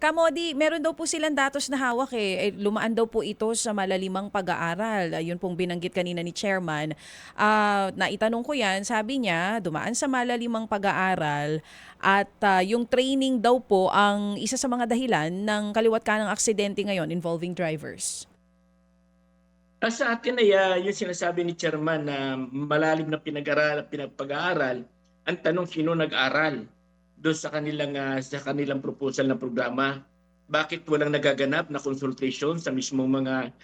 Kamodi, meron daw po silang datos na hawak lumaan daw po ito sa malalimang pag-aaral. Ayun pong binanggit kanina ni Chairman. Naitanong ko yan, sabi niya, dumaan sa malalimang pag-aaral at yung training daw po ang isa sa mga dahilan ng kaliwat kanang aksidente ngayon involving drivers. Sa atin ay yung sinasabi ni Chairman na malalim na pinagpag-aaral, ang tanong sino nag-aral doon sa kanilang proposal na programa. Bakit walang nagaganap na consultation sa mismong mga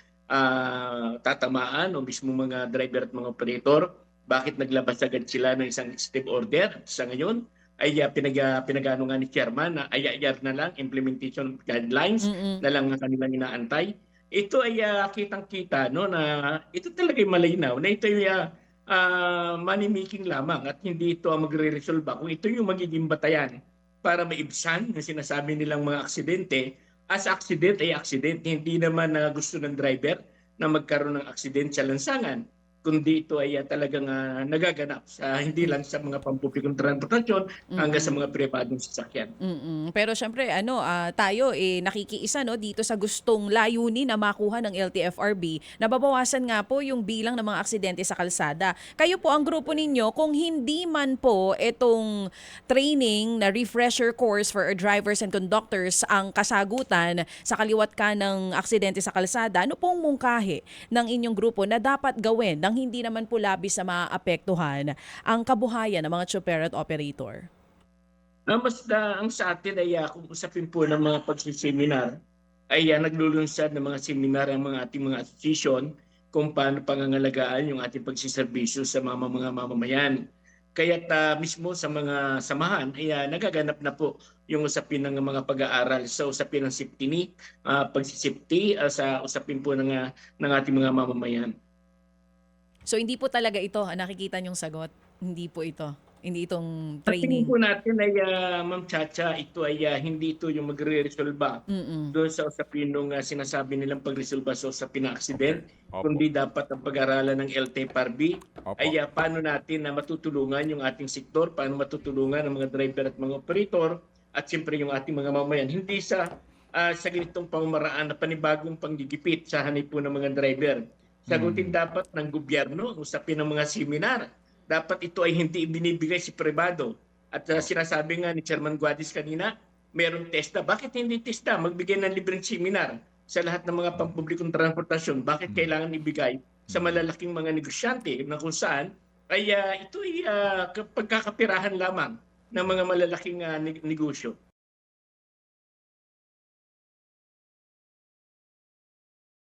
tatamaan o mismong mga driver at mga operator? Bakit naglabas agad sila ng isang executive order? Sa ngayon ay pinag-ano nga ni Chairman na ayayar na lang implementation guidelines Mm-mm. na lang ang kanilang inaantay. Ito ay kitang-kita no na ito talaga ay malinaw na ito ay money making lamang at hindi ito ang magre-resolba kung ito yung magiging batayan para maibsan yung sinasabi nilang mga aksidente. As accident ay accident, hindi naman na gusto ng driver na magkaroon ng aksidente sa lansangan, kundi ito ay talagang nagaganap sa hindi lang sa mga pampublikong transportasyon hanggang sa Mm-mm. mga pribadong sasakyan. Pero siyempre tayo nakikiisa no dito sa gustong layunin na makuha ng LTFRB na babawasan nga po yung bilang ng mga aksidente sa kalsada. Kayo po ang grupo ninyo kung hindi man po itong training na refresher course for our drivers and conductors ang kasagutan sa kaliwat ka ng aksidente sa kalsada, ano pong mungkahi ng inyong grupo na dapat gawin nang hindi naman po labis sa maapektuhan ang kabuhayan ng mga chopper at operator? Ang sa atin ay kung usapin po ng mga pagsiseminar, ay naglulunsad ng mga seminar ang mga ating mga association kung paano pangangalagaan yung ating pagsiservisyo sa mga mamamayan. Kaya't mismo sa mga samahan ay nagaganap na po yung usapin ng mga pag-aaral sa usapin ng safety need, pagsisafety sa usapin po ng ating mga mamamayan. So hindi po talaga ito ang nakikita niyong sagot? Hindi po ito? Hindi itong Sa tingin training? po natin ay, Ma'am Chacha, ito ay hindi ito yung magreresolba Mm. doon sa usapin nung sinasabi nilang pagresolba sa usapin ng Okay. aksident, Opo. kundi dapat ang pag-aralan ng LTFRB Opo. ay paano natin na matutulungan yung ating sektor, paano matutulungan ang mga driver at mga operator at siyempre yung ating mga mamayan. Hindi sa ganitong pamamaraan na panibagong panggigipit sa hanay po ng mga driver. Sagutin Mm. dapat ng gobyerno ang usapin ng mga seminar. Dapat ito ay hindi ibinibigay si pribado. At Oh. sinasabi nga ni Chairman Guadis kanina, mayroong TESDA. Bakit hindi TESDA? Magbigay ng libreng seminar sa lahat ng mga pampublikong transportasyon. Bakit Mm. kailangan ibigay sa Mm. malalaking mga negosyante na kung saan ay ito ay pagkakapirahan lamang ng mga malalaking negosyo.